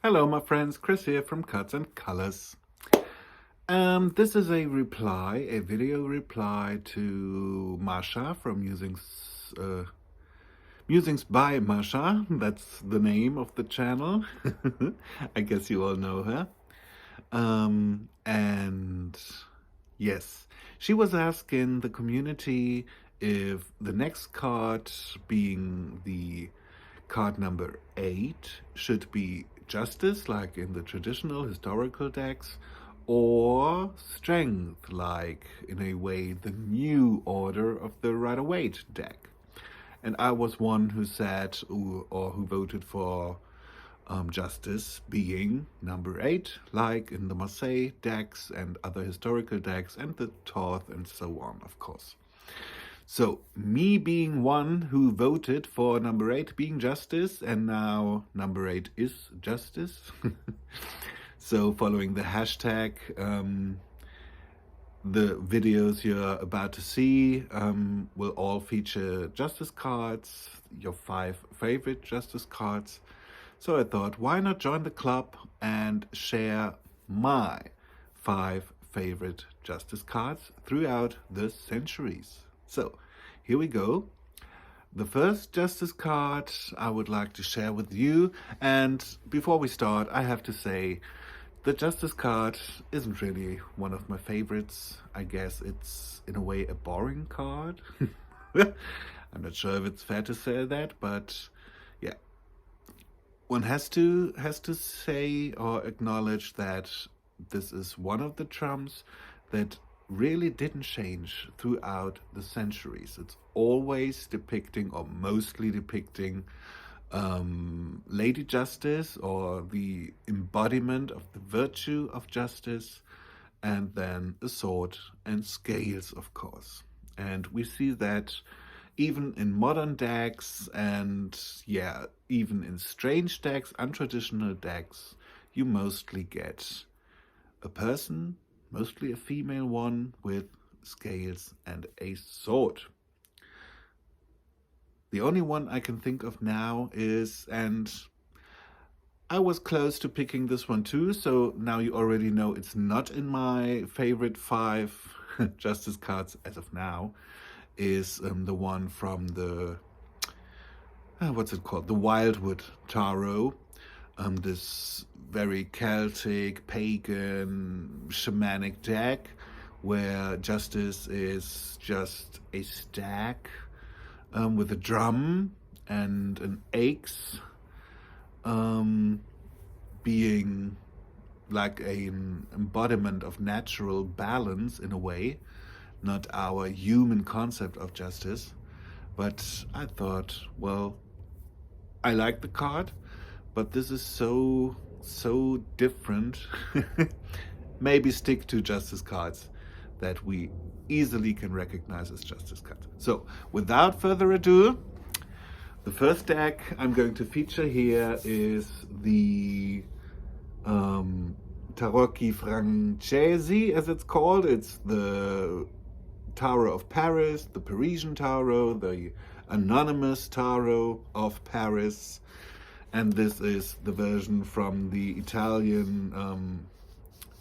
Hello, my friends. Chris here from Cards.n.Colors. This is a video reply to Mascha from Musings by Mascha. That's the name of the channel. I guess you all know her. And yes, she was asking the community if the next card, being the card number 8, should be justice, like in the traditional historical decks, or strength, like in a way the new order of the Rider-Waite deck. And I was one who said, or who voted for justice being number 8, like in the Marseille decks and other historical decks and the Toth and so on, of course. So me being one who voted for number 8 being justice, and now number 8 is justice. So following the hashtag, the videos you're about to see will all feature justice cards, your 5 favorite justice cards. So I thought, why not join the club and share my 5 favorite justice cards throughout the centuries. So here we go. The first justice card I would like to share with you, and before we start, I have to say the justice card isn't really one of my favorites. I guess it's in a way a boring card. I'm not sure if it's fair to say that, but yeah. One has to say or acknowledge that this is one of the trumps that really didn't change throughout the centuries. It's always depicting, or mostly depicting, Lady Justice, or the embodiment of the virtue of justice, and then a sword and scales, of course. And we see that even in modern decks, and yeah, even in strange decks, untraditional decks, you mostly get a person, mostly a female one, with scales and a sword. The only one I can think of now is, and I was close to picking this one too, so now you already know it's not in my favorite 5 justice cards as of now, is the one from the, what's it called? The Wildwood Tarot. This very Celtic, pagan, shamanic deck where justice is just a stack with a drum and an axe, being like an embodiment of natural balance in a way, not our human concept of justice. But I thought, well, I like the card, but this is so different. Maybe stick to justice cards that we easily can recognize as justice cards. So without further ado, the first deck I'm going to feature here is the Tarocchi Francesi, as it's called. It's the Tarot of Paris, the Parisian Tarot, the Anonymous Tarot of Paris, and this is the version from the Italian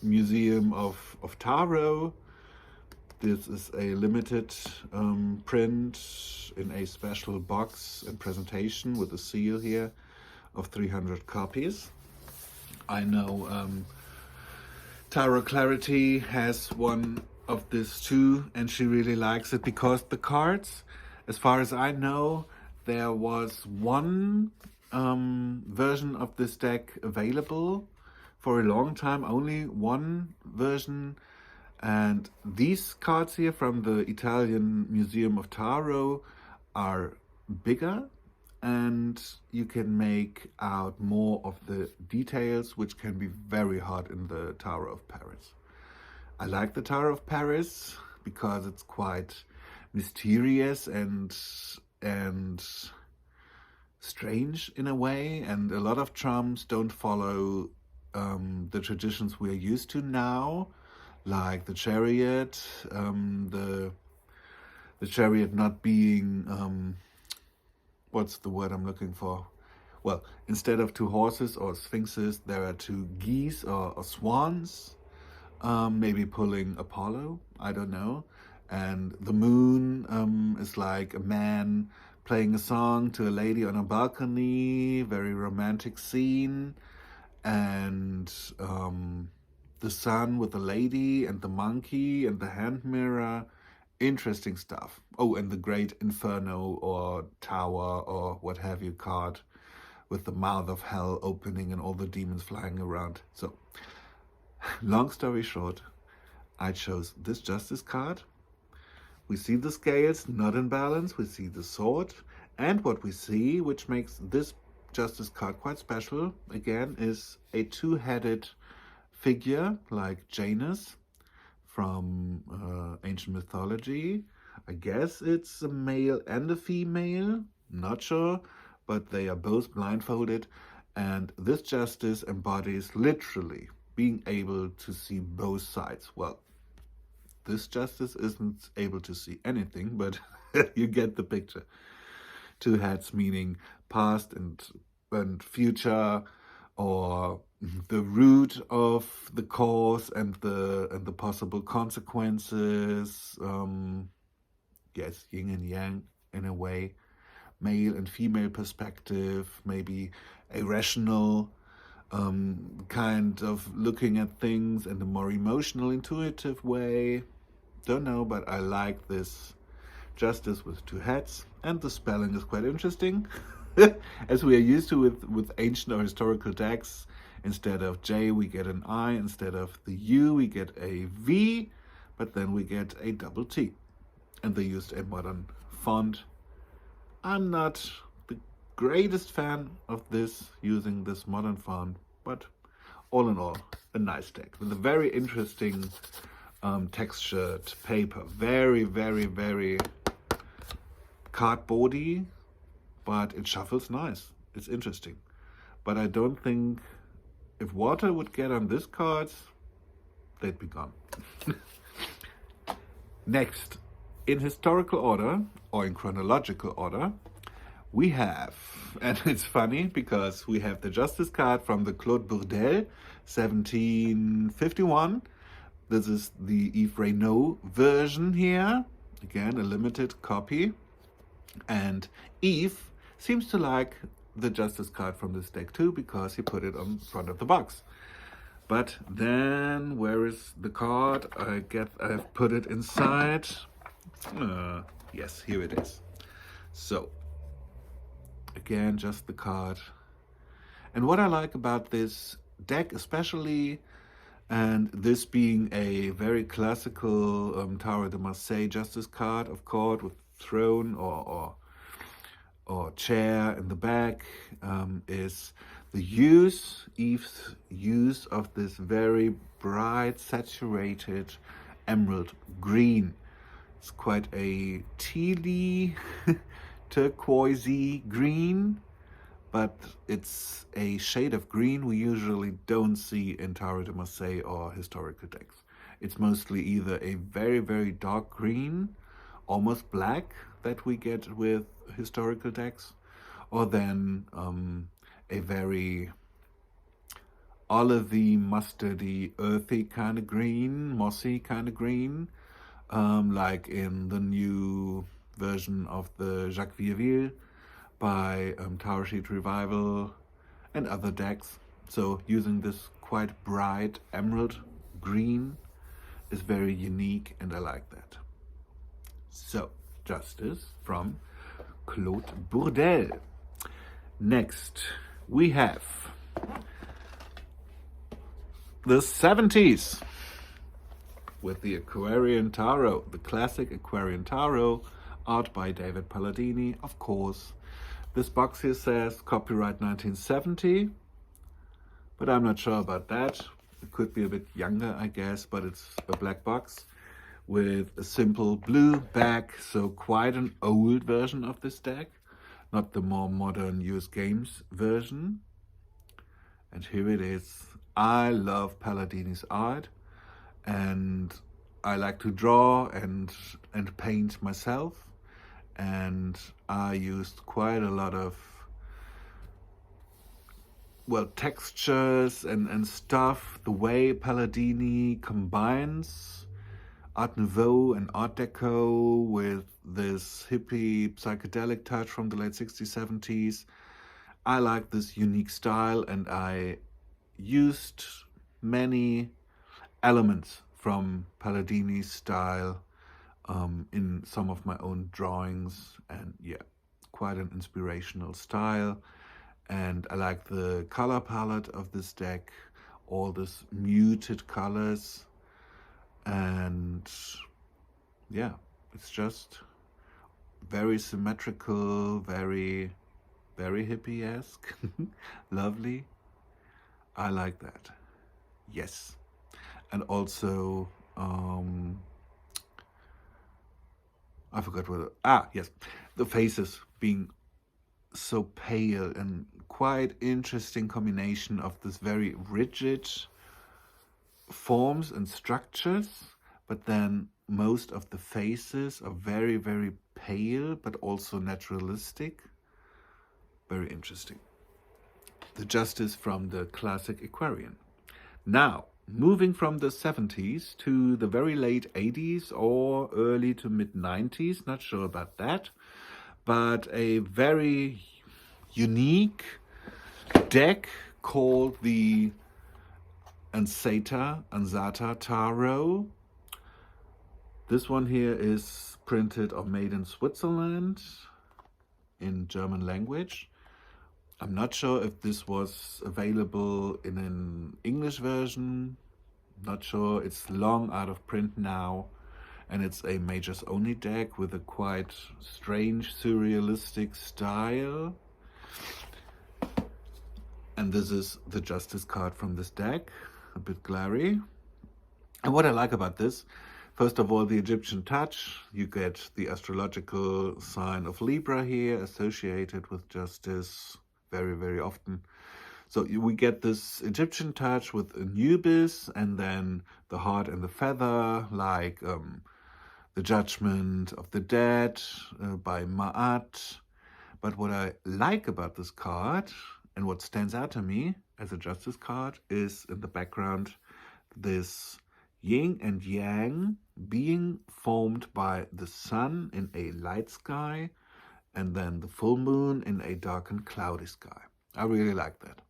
Museum of Tarot. This is a limited print in a special box and presentation with a seal here of 300 copies. I know Tarot Clarity has one of this too, and she really likes it because the cards, as far as I know, there was one version of this deck available for a long time, only one version. And these cards here from the Italian Museum of Tarot are bigger, and you can make out more of the details, which can be very hard in the Tarot of Paris. I like the Tarot of Paris because it's quite mysterious and strange in a way, and a lot of trumps don't follow the traditions we're used to now, like the Chariot, the Chariot not being, what's the word I'm looking for? well, instead of two horses or sphinxes, there are two geese or swans, maybe pulling Apollo, I don't know. And the moon is like a man playing a song to a lady on a balcony, very romantic scene. And the sun with the lady and the monkey and the hand mirror. Interesting stuff. Oh, and the great inferno or tower or what have you card with the mouth of hell opening and all the demons flying around. So, long story short, I chose this Justice card. We see the scales not in balance, we see the sword, and what we see, which makes this Justice card quite special, again, is a two-headed figure like Janus from ancient mythology. I guess it's a male and a female, not sure, but they are both blindfolded, and this Justice embodies literally being able to see both sides. Well, this Justice isn't able to see anything, but you get the picture. Two heads meaning past and future, or the root of the cause and the possible consequences. Yes, yin and yang in a way, male and female perspective, maybe a rational kind of looking at things in a more emotional, intuitive way. Don't know, but I like this Justice with two heads, and the spelling is quite interesting. As we are used to with ancient or historical decks, instead of J we get an I, instead of the U we get a V, but then we get a double T. And they used a modern font. I'm not the greatest fan of this, using this modern font, but all in all, a nice deck with a very interesting textured paper. Very, very, very cardboardy, but it shuffles nice. It's interesting. But I don't think if water would get on this cards, they'd be gone. Next, in historical order, or in chronological order, we have, and it's funny because we have the Justice card from the Claude Bourdelle, 1751. This is the Yves Reynaud version here. Again, a limited copy. And Yves seems to like the Justice card from this deck too, because he put it on front of the box. But then, where is the card? I've put it inside. Yes, here it is. So, again, just the card. And what I like about this deck especially, and this being a very classical Tower de Marseille Justice card, of course, with throne or chair in the back, is the Yves' use of this very bright, saturated emerald green. It's quite a tealy, turquoisey green, but it's a shade of green we usually don't see in Tower de Marseille or historical decks. It's mostly either a very, very dark green, almost black, that we get with historical decks, or then a very olivey, mustardy, earthy kind of green, mossy kind of green, like in the new version of the Jacques Vierville by Tower Sheet Revival and other decks. So using this quite bright emerald green is very unique, and I like that. So, Justice from Claude Bourdelle. Next, we have the 70s with the Aquarian Tarot, the classic Aquarian Tarot, art by David Palladini, of course. This box here says copyright 1970, but I'm not sure about that. It could be a bit younger, I guess, but it's a black box with a simple blue back, so quite an old version of this deck, not the more modern US Games version. And here it is. I love Palladini's art, and I like to draw and paint myself, and I used quite a lot of well, textures and stuff, the way Palladini combines Art Nouveau and Art Deco with this hippie psychedelic touch from the late 60s, 70s. I like this unique style, and I used many elements from Palladini's style in some of my own drawings, and yeah, quite an inspirational style. And I like the color palette of this deck, all these muted colors, and yeah, it's just very symmetrical, very, very hippie-esque. Lovely. I like that. Yes. And also, I forgot what. Yes. The faces being so pale, and quite interesting combination of this very rigid forms and structures, but then most of the faces are very, very pale, but also naturalistic. Very interesting. The Justice from the classic Aquarian. Now, moving from the 70s to the very late 80s or early to mid 90s, not sure about that, but a very unique deck called the Ansata Tarot. This one here is printed or made in Switzerland in German language. I'm not sure if this was available in an English version. Not sure. It's long out of print now. And it's a majors only deck with a quite strange surrealistic style. And this is the Justice card from this deck, a bit glary. And what I like about this, first of all, the Egyptian touch. You get the astrological sign of Libra here associated with Justice very, very often. So we get this Egyptian touch with Anubis, and then the heart and the feather, like the Judgment of the Dead by Ma'at. But what I like about this card, and what stands out to me as a Justice card, is in the background this yin and yang being formed by the sun in a light sky, and then the full moon in a dark and cloudy sky. I really like that.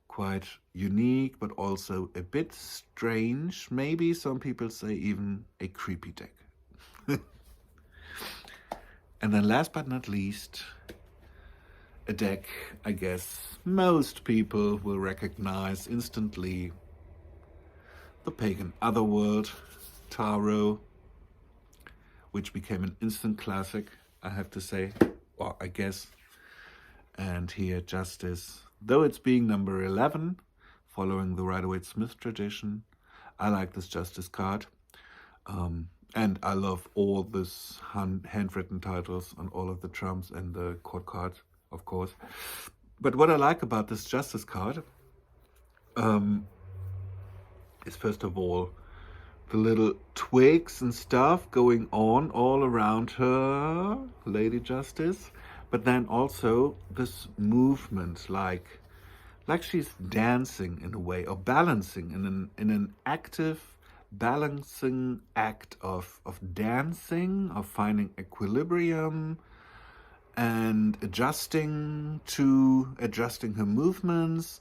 Quite unique, but also a bit strange. Maybe some people say even a creepy deck. And then last but not least, a deck I guess most people will recognize instantly. The Pagan Otherworld Tarot, which became an instant classic, I have to say, well, I guess. And here Justice, though it's being number 11, following the Rider-Waite-Smith tradition, I like this Justice card. And I love all this handwritten titles on all of the trumps and the court cards, of course. But what I like about this Justice card is, first of all, the little twigs and stuff going on all around her, Lady Justice, but then also this movement, like she's dancing in a way, or balancing in an active balancing act of dancing, of finding equilibrium and adjusting her movements.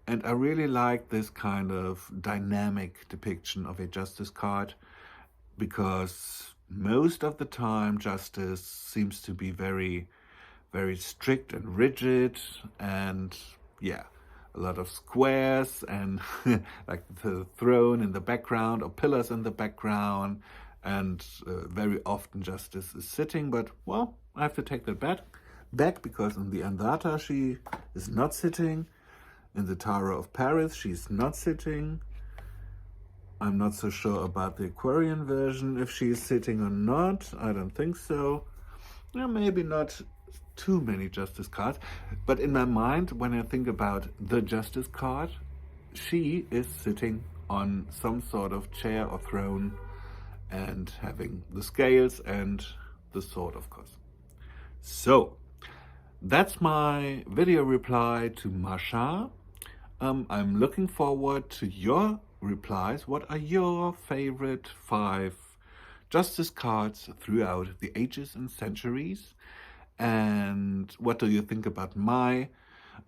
And I really like this kind of dynamic depiction of a Justice card, because most of the time Justice seems to be very, very strict and rigid, and yeah, a lot of squares and like the throne in the background or pillars in the background, and very often Justice is sitting. But well, I have to take that back because in the Andata she is not sitting. In the Tarot of Paris, she's not sitting. I'm not so sure about the Aquarian version, if she is sitting or not. I don't think so. Yeah, maybe not too many Justice cards. But in my mind, when I think about the Justice card, she is sitting on some sort of chair or throne and having the scales and the sword, of course. So, that's my video reply to Mascha. I'm looking forward to your replies. What are your favorite 5 Justice cards throughout the ages and centuries? And what do you think about my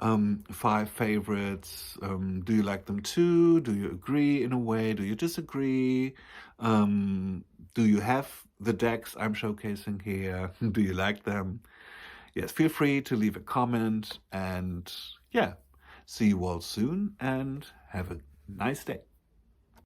5 favorites? Do you like them too? Do you agree in a way? Do you disagree? Do you have the decks I'm showcasing here? Do you like them? Yes, feel free to leave a comment, and yeah, see you all soon and have a nice day.